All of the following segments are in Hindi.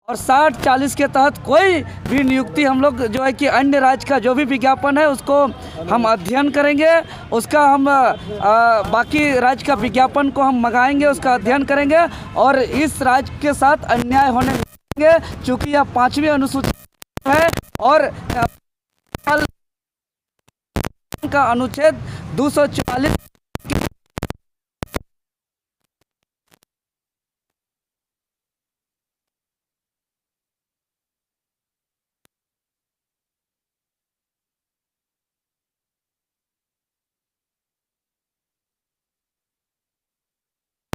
और 60-40 के तहत कोई भी नियुक्ति हम लोग जो है कि अन्य राज्य का जो भी विज्ञापन है उसको हम अध्ययन करेंगे, उसका हम बाकी राज्य का विज्ञापन को हम मंगाएंगे, उसका अध्ययन करेंगे और इस राज्य के साथ अन्याय होने देंगे, चूँकि यह 5वीं अनुसूची है और का अनुच्छेद 244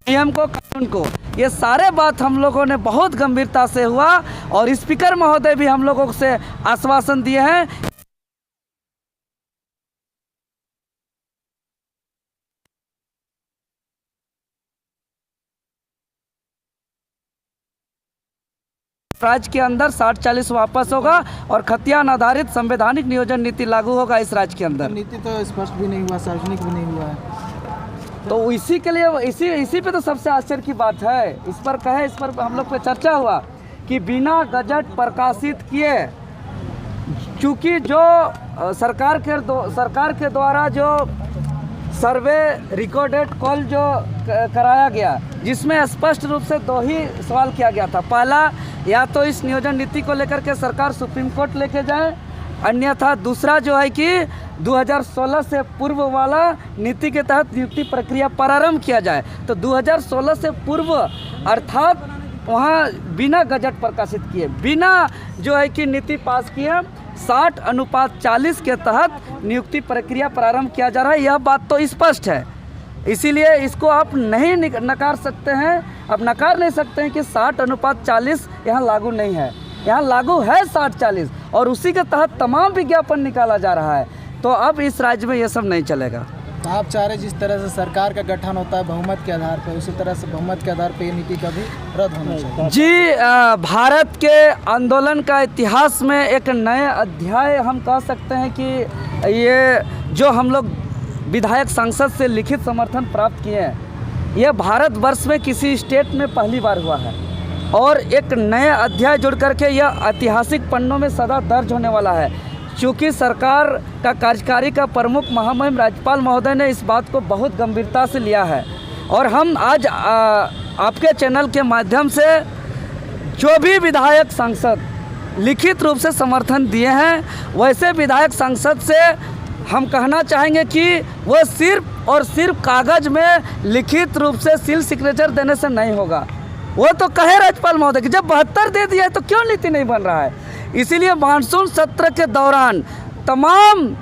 नियम को, कानून को, ये सारे बात हम लोगों ने बहुत गंभीरता से हुआ और स्पीकर महोदय भी हम लोगों से आश्वासन दिए हैं। राज्य के अंदर 60-40 वापस होगा और खतियान आधारित संवैधानिक नियोजन नीति लागू होगा इस राज्य के अंदर। नीति तो स्पष्ट भी नहीं हुआ, सार्वजनिक भी नहीं हुआ है, तो इसी के लिए इसी पे तो सबसे आश्चर्य की बात है। इस पर हम लोग पे चर्चा हुआ कि बिना गजट प्रकाशित किए, चूँकि जो सरकार के द्वारा जो सर्वे रिकॉर्डेड कॉल जो कराया गया, जिसमें स्पष्ट रूप से 2 ही सवाल किया गया था। पहला, या तो इस नियोजन नीति को लेकर के सरकार सुप्रीम कोर्ट लेके जाए, अन्यथा दूसरा जो है कि 2016 से पूर्व वाला नीति के तहत नियुक्ति प्रक्रिया प्रारंभ किया जाए। तो 2016 से पूर्व अर्थात वहाँ बिना गजट प्रकाशित किए, बिना जो है कि नीति पास किए 60:40 के तहत नियुक्ति प्रक्रिया प्रारंभ किया जा रहा है। यह बात तो स्पष्ट है, इसीलिए इसको आप नहीं नकार सकते हैं, आप नकार नहीं सकते हैं कि 60:40 यहाँ लागू नहीं है। यहाँ लागू है 60-40 और उसी के तहत तमाम विज्ञापन निकाला जा रहा है। तो अब इस राज्य में ये सब नहीं चलेगा। तो आप चाह रहे जिस तरह से सरकार का गठन होता है बहुमत के आधार पर, उसी तरह से बहुमत के आधार पर ये नीति का भी रद्द होना चाहिए। जी, भारत के आंदोलन का इतिहास में एक नए अध्याय हम कह सकते हैं कि ये जो हम लोग विधायक संसद से लिखित समर्थन प्राप्त किए हैं, यह भारतवर्ष में किसी स्टेट में पहली बार हुआ है और एक नए अध्याय जुड़ करके यह ऐतिहासिक पन्नों में सदा दर्ज होने वाला है। चूँकि सरकार का कार्यकारी का प्रमुख महामहिम राज्यपाल महोदय ने इस बात को बहुत गंभीरता से लिया है और हम आज आपके चैनल के माध्यम से जो भी विधायक सांसद लिखित रूप से समर्थन दिए हैं, वैसे विधायक सांसद से हम कहना चाहेंगे कि वो सिर्फ और सिर्फ कागज़ में लिखित रूप से सील सिग्नेचर देने से नहीं होगा। वो तो कहे राज्यपाल महोदय कि जब 72 दे दिया है तो क्यों नीति नहीं बन रहा है। इसीलिए मानसून सत्र के दौरान तमाम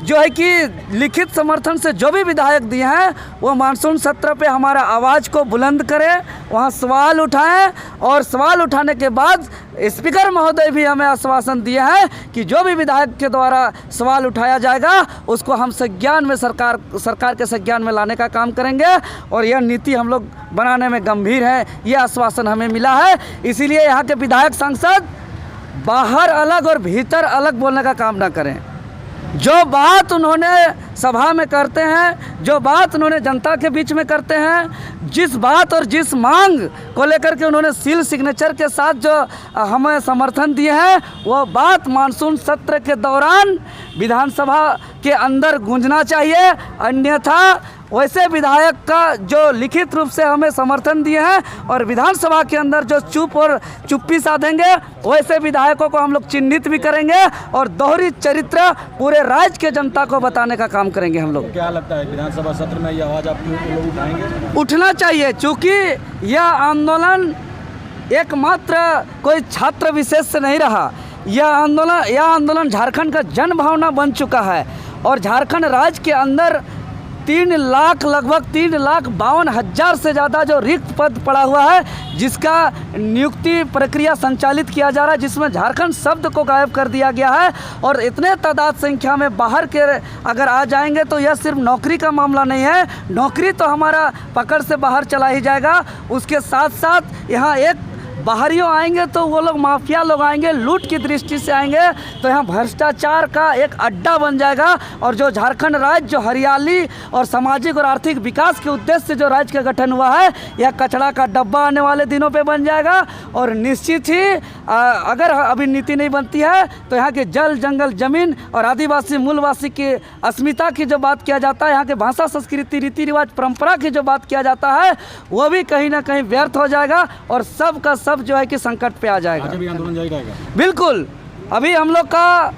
जो है कि लिखित समर्थन से जो भी विधायक दिए हैं, वो मानसून सत्र पे हमारा आवाज़ को बुलंद करें, वहाँ सवाल उठाएं और सवाल उठाने के बाद स्पीकर महोदय भी हमें आश्वासन दिए हैं कि जो भी विधायक के द्वारा सवाल उठाया जाएगा उसको हम संज्ञान में सरकार के संज्ञान में लाने का काम करेंगे और यह नीति हम लोग बनाने में गंभीर है, ये आश्वासन हमें मिला है। इसीलिए यहाँ के विधायक सांसद बाहर अलग और भीतर अलग बोलने का काम ना करें। जो बात उन्होंने सभा में करते हैं, जो बात उन्होंने जनता के बीच में करते हैं, जिस बात और जिस मांग को लेकर के उन्होंने सील सिग्नेचर के साथ जो हमें समर्थन दिए हैं, वो बात मानसून सत्र के दौरान विधानसभा के अंदर गूंजना चाहिए। अन्यथा वैसे विधायक का जो लिखित रूप से हमें समर्थन दिए हैं और विधानसभा के अंदर जो चुप और चुप्पी साधेंगे, वैसे विधायकों को हम लोग चिन्हित भी करेंगे और दोहरी चरित्र पूरे राज्य के जनता को बताने का काम करेंगे हम लोग। क्या लगता है विधानसभा सत्र में यह आवाज़ आप लोग उठाएंगे? उठना चाहिए, चूँकि यह आंदोलन एकमात्र कोई छात्र विशेष से नहीं रहा। यह आंदोलन झारखंड का जन भावना बन चुका है और झारखंड राज्य के अंदर लगभग 3,52,000 से ज़्यादा जो रिक्त पद पड़ा हुआ है, जिसका नियुक्ति प्रक्रिया संचालित किया जा रहा है, जिसमें झारखंड शब्द को गायब कर दिया गया है। और इतने तादाद संख्या में बाहर के अगर आ जाएंगे तो यह सिर्फ नौकरी का मामला नहीं है, नौकरी तो हमारा पकड़ से बाहर चला ही जाएगा, उसके साथ साथ यहाँ एक बाहरियों आएंगे तो वो लोग माफिया लोग आएंगे, लूट की दृष्टि से आएंगे, तो यहाँ भ्रष्टाचार का एक अड्डा बन जाएगा। और जो झारखंड राज्य जो हरियाली और सामाजिक और आर्थिक विकास के उद्देश्य से जो राज्य का गठन हुआ है, यह कचरा का डब्बा आने वाले दिनों पे बन जाएगा। और निश्चित ही अगर अभी नीति नहीं बनती है तो यहाँ के जल जंगल जमीन और आदिवासी मूलवासी की अस्मिता की जो बात किया जाता है, यहाँ के भाषा संस्कृति रीति रिवाज परंपरा की जो बात किया जाता है, वो भी कहीं ना कहीं व्यर्थ हो जाएगा और सब का सब जो है कि संकट पे आ जाएगा। आज भी आंदोलन जारी रहेगा। बिल्कुल। अभी हम लोग का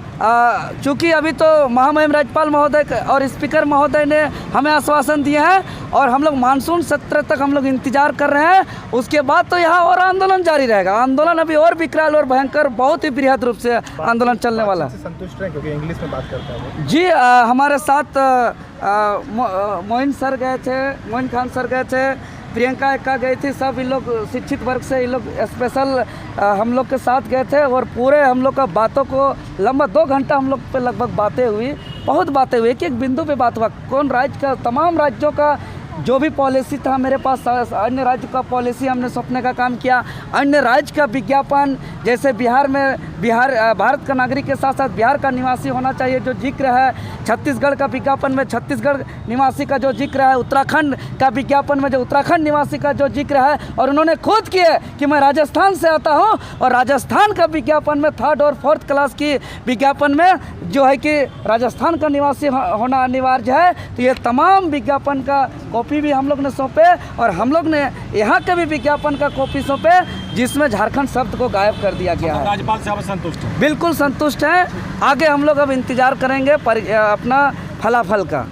चूँकि अभी तो महामहिम राज्यपाल महोदय और स्पीकर महोदय ने हमें आश्वासन दिए हैं और हम लोग मानसून सत्र तक हम लोग इंतजार कर रहे हैं। उसके बाद तो यहाँ और आंदोलन जारी रहेगा। आंदोलन अभी और विकराल और भयंकर, बहुत ही बृहद रूप से आंदोलन चलने वाला है। संतुष्ट हैं क्योंकि इंग्लिश में बात करता है जी, हमारे साथ मोइन सर गए थे, मोइन खान सर गए थे, प्रियंका एक्का गई थी, सब इन लोग शिक्षित वर्ग से इन लोग स्पेशल हम लोग के साथ गए थे और पूरे हम लोग का बातों को लंबा 2 घंटा हम लोग पे लगभग बातें हुई, बहुत बातें हुई, एक बिंदु पे बात हुआ। कौन राज्य का, तमाम राज्यों का जो भी पॉलिसी था मेरे पास, अन्य राज्य का पॉलिसी हमने सौंपने का काम किया। अन्य राज्य का विज्ञापन, जैसे बिहार में भारत का नागरिक के साथ साथ बिहार का निवासी होना चाहिए जो जिक्र है, छत्तीसगढ़ का विज्ञापन में छत्तीसगढ़ निवासी का जो जिक्र है, उत्तराखंड का विज्ञापन में जो उत्तराखंड निवासी का जो जिक्र है, और उन्होंने खुद किए कि मैं राजस्थान से आता हूं और राजस्थान का विज्ञापन में 3rd और 4th क्लास की विज्ञापन में जो है कि राजस्थान का निवासी होना अनिवार्य है। तो ये तमाम विज्ञापन का कॉपी भी हम लोग ने सौंपे और हम लोग ने यहाँ के भी विज्ञापन का कॉपी सौंपे जिसमें झारखंड शब्द को गायब कर दिया गया है। राज्यपाल से आप संतुष्ट हैं? बिल्कुल संतुष्ट हैं। आगे हम लोग अब इंतजार करेंगे अपना फलाफल का।